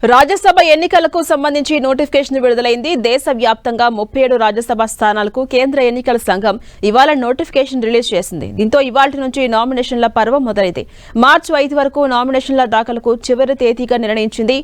రాజ్యసభ ఎన్నికలకు సంబంధించి నోటిఫికేషన్ విడుదలైంది. దేశవ్యాప్తంగా 37 రాజ్యసభ స్థానాలకు కేంద్ర ఎన్నికల సంఘం ఇవాళ నోటిఫికేషన్ రిలీజ్ చేసింది. దీంతో ఇవాల్టి నుంచి నామినేషన్ల పర్వం మొదలైంది. మార్చి 5 వరకు నామినేషన్ల దాఖలకు చివరి తేదీగా నిర్ణయించింది.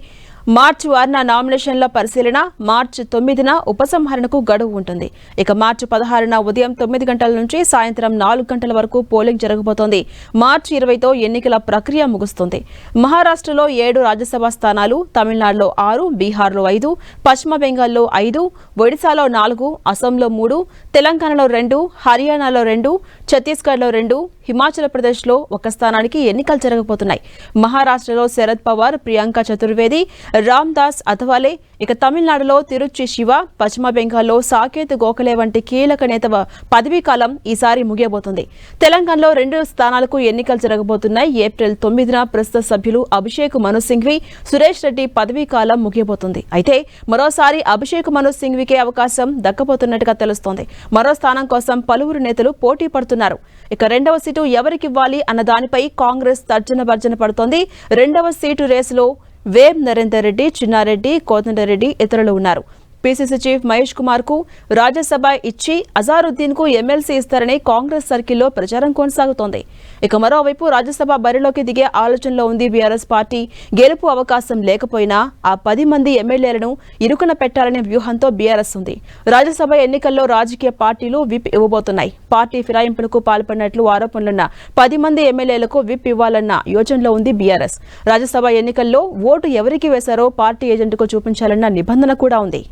మార్చి 6న నామినేషన్ల పరిశీలన, మార్చి 9న ఉపసంహరణకు గడువు ఉంటుంది. ఇక మార్చి 16న ఉదయం 9 గంటల నుంచి సాయంత్రం 4 గంటల వరకు పోలింగ్ జరగబోతోంది. మార్చి 20తో ఎన్నికల ప్రక్రియ ముగుస్తుంది. మహారాష్ట్రలో 7 రాజ్యసభ స్థానాలు, తమిళనాడులో 6, బీహార్లో 5, పశ్చిమ బెంగాల్లో 5, ఒడిశాలో 4, అసోంలో 3, తెలంగాణలో 2, హర్యానాలో 2, ఛత్తీస్గఢ్లో 2, హిమాచల్ ప్రదేశ్లో 1 స్థానానికి ఎన్నికలు జరగబోతున్నాయి. మహారాష్ట్రలో శరద్ పవార్, ప్రియాంక చతుర్వేది, రామ్దాస్ అథవాలే, ఇక తమిళనాడులో తిరుచి శివ, పశ్చిమ బెంగాల్లో సాకేత్ గోఖలే వంటి కీలక నేత పదవీ కాలం ఈసారి ముగియబోతుంది. తెలంగాణలో 2 స్థానాలకు ఎన్నికలు జరగబోతున్నాయి. ఏప్రిల్ 9న ప్రస్తుత సభ్యులు అభిషేక్ మను సింఘ్వి, సురేష్ రెడ్డి పదవీ కాలం ముగియబోతుంది. అయితే మరోసారి అభిషేక్ మను సింఘ్వికే అవకాశం దక్కబోతున్నట్టుగా తెలుస్తోంది. మరో స్థానం కోసం పలువురు నేతలు పోటీ పడుతున్నారు. ఇక 2వ సీటు ఎవరికివ్వాలి అన్న దానిపై కాంగ్రెస్ తర్జన భర్జన పడుతోంది. 2వ సీటు రేసులో వేం నరేందర్ రెడ్డి, చిన్నారెడ్డి, కోదండరెడ్డి ఇతరులు ఉన్నారు. పీసీసీ చీఫ్ మహేష్ కుమార్ కు రాజ్యసభ ఇచ్చి అజారుద్దీన్ కు ఎమ్మెల్సీ ఇస్తారని కాంగ్రెస్ సర్కిల్లో ప్రచారం కొనసాగుతోంది. ఇక మరోవైపు రాజ్యసభ బరిలోకి దిగే ఆలోచనలో ఉంది బీఆర్ఎస్ పార్టీ. గెలుపు అవకాశం లేకపోయినా ఆ 10 మంది ఎమ్మెల్యేలను ఇరుకున పెట్టాలనే వ్యూహంతో బీఆర్ఎస్ ఉంది. రాజ్యసభ ఎన్నికల్లో రాజకీయ పార్టీలు విప్ ఇవ్వబోతున్నాయి. పార్టీ ఫిరాయింపులకు పాల్పడినట్లు ఆరోపణలున్న 10 మంది ఎమ్మెల్యేలకు విప్ ఇవ్వాలన్న యోచనలో ఉంది బీఆర్ఎస్. రాజ్యసభ ఎన్నికల్లో ఓటు ఎవరికి వేశారో పార్టీ ఏజెంట్కు చూపించాలన్న నిబంధన కూడా ఉంది.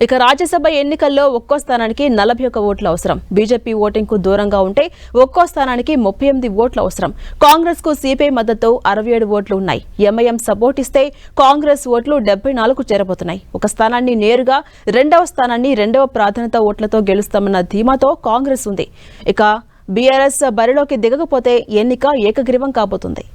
ఇక రాజ్యసభ ఎన్నికల్లో ఒక్కో స్థానానికి 41 ఓట్లు అవసరం. బీజేపీ ఓటింగ్ కు దూరంగా ఉంటే ఒక్కో స్థానానికి 38 ఓట్లు అవసరం. కాంగ్రెస్ కు సిపిఐ మద్దతు 67 ఓట్లు ఉన్నాయి. ఎంఐఎం సపోర్ట్ ఇస్తే కాంగ్రెస్ ఓట్లు 74కు చేరబోతున్నాయి. ఒక స్థానాన్ని నేరుగా, 2వ స్థానాన్ని 2వ ప్రాధాన్యత ఓట్లతో గెలుస్తామన్న ధీమాతో కాంగ్రెస్ ఉంది. ఇక బీఆర్ఎస్ బరిలోకి దిగకపోతే ఎన్నిక ఏకగ్రీవం కాబోతుంది.